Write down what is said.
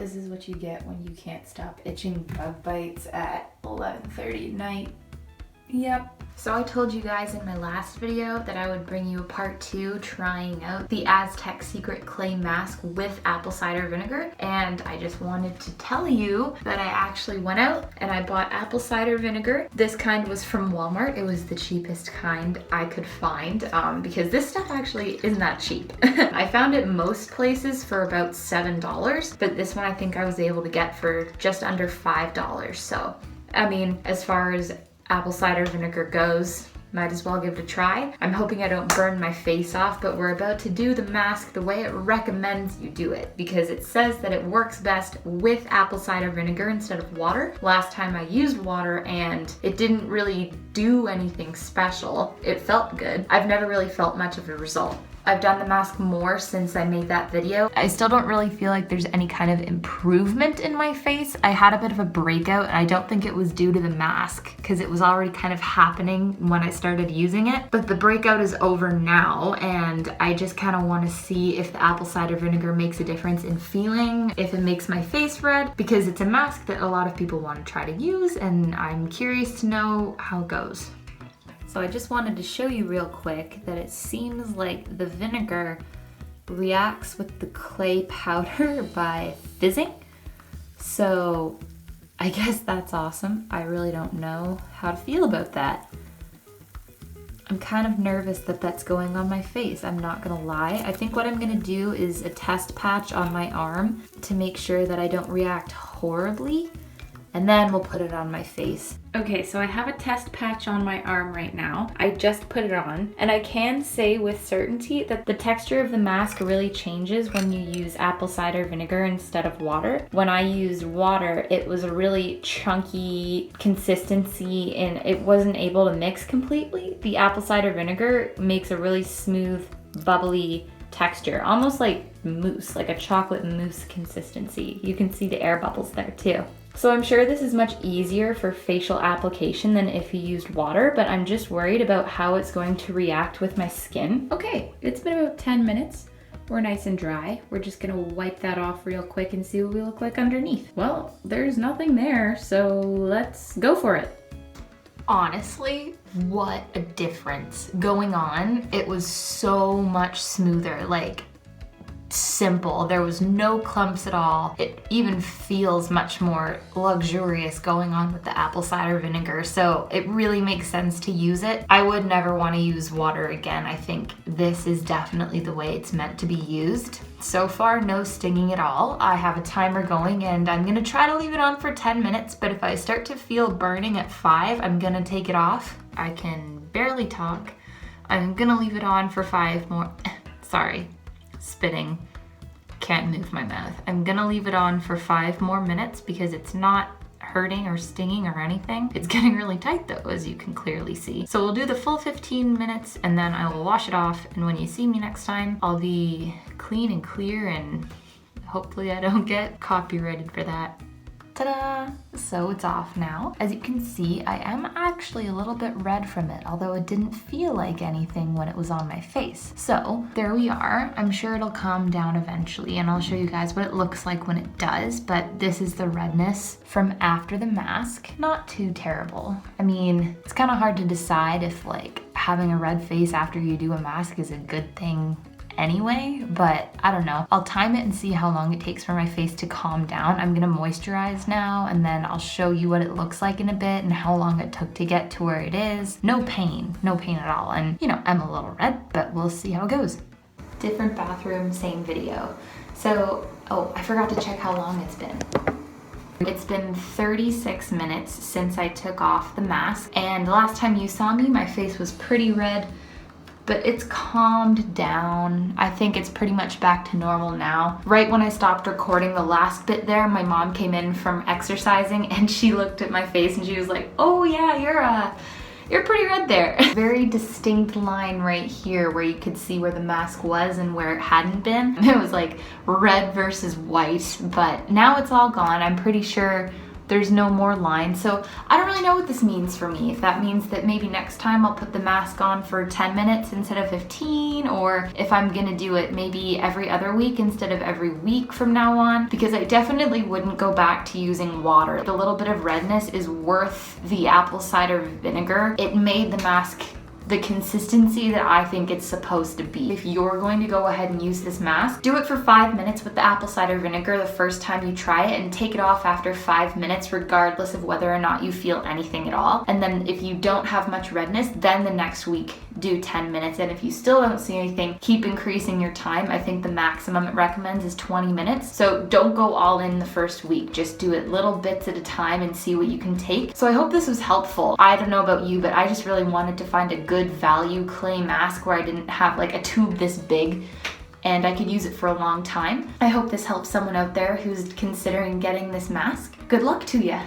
This is what you get when you can't stop itching bug bites at 11:30 at night. Yep. So I told you guys in my last video that I would bring you a part 2 trying out the Aztec Secret Clay Mask with apple cider vinegar. And I just wanted to tell you that I actually went out and I bought apple cider vinegar. This kind was from Walmart. It was the cheapest kind I could find because this stuff actually isn't that cheap. I found it most places for about $7, but this one I think I was able to get for just under $5. So, I mean, as far as apple cider vinegar goes, might as well give it a try. I'm hoping I don't burn my face off, but we're about to do the mask the way it recommends you do it because it says that it works best with apple cider vinegar instead of water. Last time I used water and it didn't really do anything special. It felt good. I've never really felt much of a result. I've done the mask more since I made that video. I still don't really feel like there's any kind of improvement in my face. I had a bit of a breakout and I don't think it was due to the mask because it was already kind of happening when I started using it. But the breakout is over now and I just kind of want to see if the apple cider vinegar makes a difference in feeling, if it makes my face red, because it's a mask that a lot of people want to try to use and I'm curious to know how it goes. So I just wanted to show you real quick that it seems like the vinegar reacts with the clay powder by fizzing. So I guess that's awesome. I really don't know how to feel about that. I'm kind of nervous that that's going on my face, I'm not gonna lie. I think what I'm gonna do is a test patch on my arm to make sure that I don't react horribly. And then we'll put it on my face. Okay, so I have a test patch on my arm right now. I just put it on, and I can say with certainty that the texture of the mask really changes when you use apple cider vinegar instead of water. When I used water, it was a really chunky consistency and it wasn't able to mix completely. The apple cider vinegar makes a really smooth, bubbly texture, almost like mousse, like a chocolate mousse consistency. You can see the air bubbles there too. So I'm sure this is much easier for facial application than if you used water, but I'm just worried about how it's going to react with my skin. Okay, it's been about 10 minutes. We're nice and dry. We're just gonna wipe that off real quick and see what we look like underneath. Well, there's nothing there, so let's go for it. Honestly, what a difference going on. It was so much smoother, like simple. There was no clumps at all. It even feels much more luxurious going on with the apple cider vinegar. So it really makes sense to use it. I would never want to use water again. I think this is definitely the way it's meant to be used. So far, no stinging at all. I have a timer going and I'm gonna try to leave it on for 10 minutes, but if I start to feel burning at 5, I'm gonna take it off. I can barely talk. I'm gonna leave it on for 5 more, sorry. Spitting, can't move my mouth. I'm gonna leave it on for 5 more minutes because it's not hurting or stinging or anything. It's getting really tight though, as you can clearly see. So we'll do the full 15 minutes and then I will wash it off. And when you see me next time, I'll be clean and clear and hopefully I don't get copyrighted for that. Ta-da! So it's off now. As you can see, I am actually a little bit red from it, although it didn't feel like anything when it was on my face. So there we are. I'm sure it'll calm down eventually and I'll show you guys what it looks like when it does, but this is the redness from after the mask. Not too terrible. I mean, it's kind of hard to decide if like having a red face after you do a mask is a good thing anyway, but I don't know. I'll time it and see how long it takes for my face to calm down. I'm gonna moisturize now and then I'll show you what it looks like in a bit and how long it took to get to where it is. No pain at all. And you know, I'm a little red, but we'll see how it goes. Different bathroom, same video. So, oh, I forgot to check how long it's been. It's been 36 minutes since I took off the mask, and the last time you saw me, my face was pretty red, but it's calmed down. I think it's pretty much back to normal now. Right when I stopped recording the last bit there, my mom came in from exercising and she looked at my face and she was like, oh yeah, you're pretty red there. Very distinct line right here where you could see where the mask was and where it hadn't been. It was like red versus white, but now it's all gone. I'm pretty sure there's no more line. So I don't really know what this means for me. If that means that maybe next time I'll put the mask on for 10 minutes instead of 15, or if I'm gonna do it maybe every other week instead of every week from now on, because I definitely wouldn't go back to using water. The little bit of redness is worth the apple cider vinegar. It made the mask the consistency that I think it's supposed to be. If you're going to go ahead and use this mask, do it for 5 minutes with the apple cider vinegar the first time you try it, and take it off after 5 minutes regardless of whether or not you feel anything at all. And then if you don't have much redness, then the next week do 10 minutes. And if you still don't see anything, keep increasing your time. I think the maximum it recommends is 20 minutes. So don't go all in the first week. Just do it little bits at a time and see what you can take. So I hope this was helpful. I don't know about you, but I just really wanted to find a good value clay mask where I didn't have like a tube this big and I could use it for a long time. I hope this helps someone out there who's considering getting this mask. Good luck to you.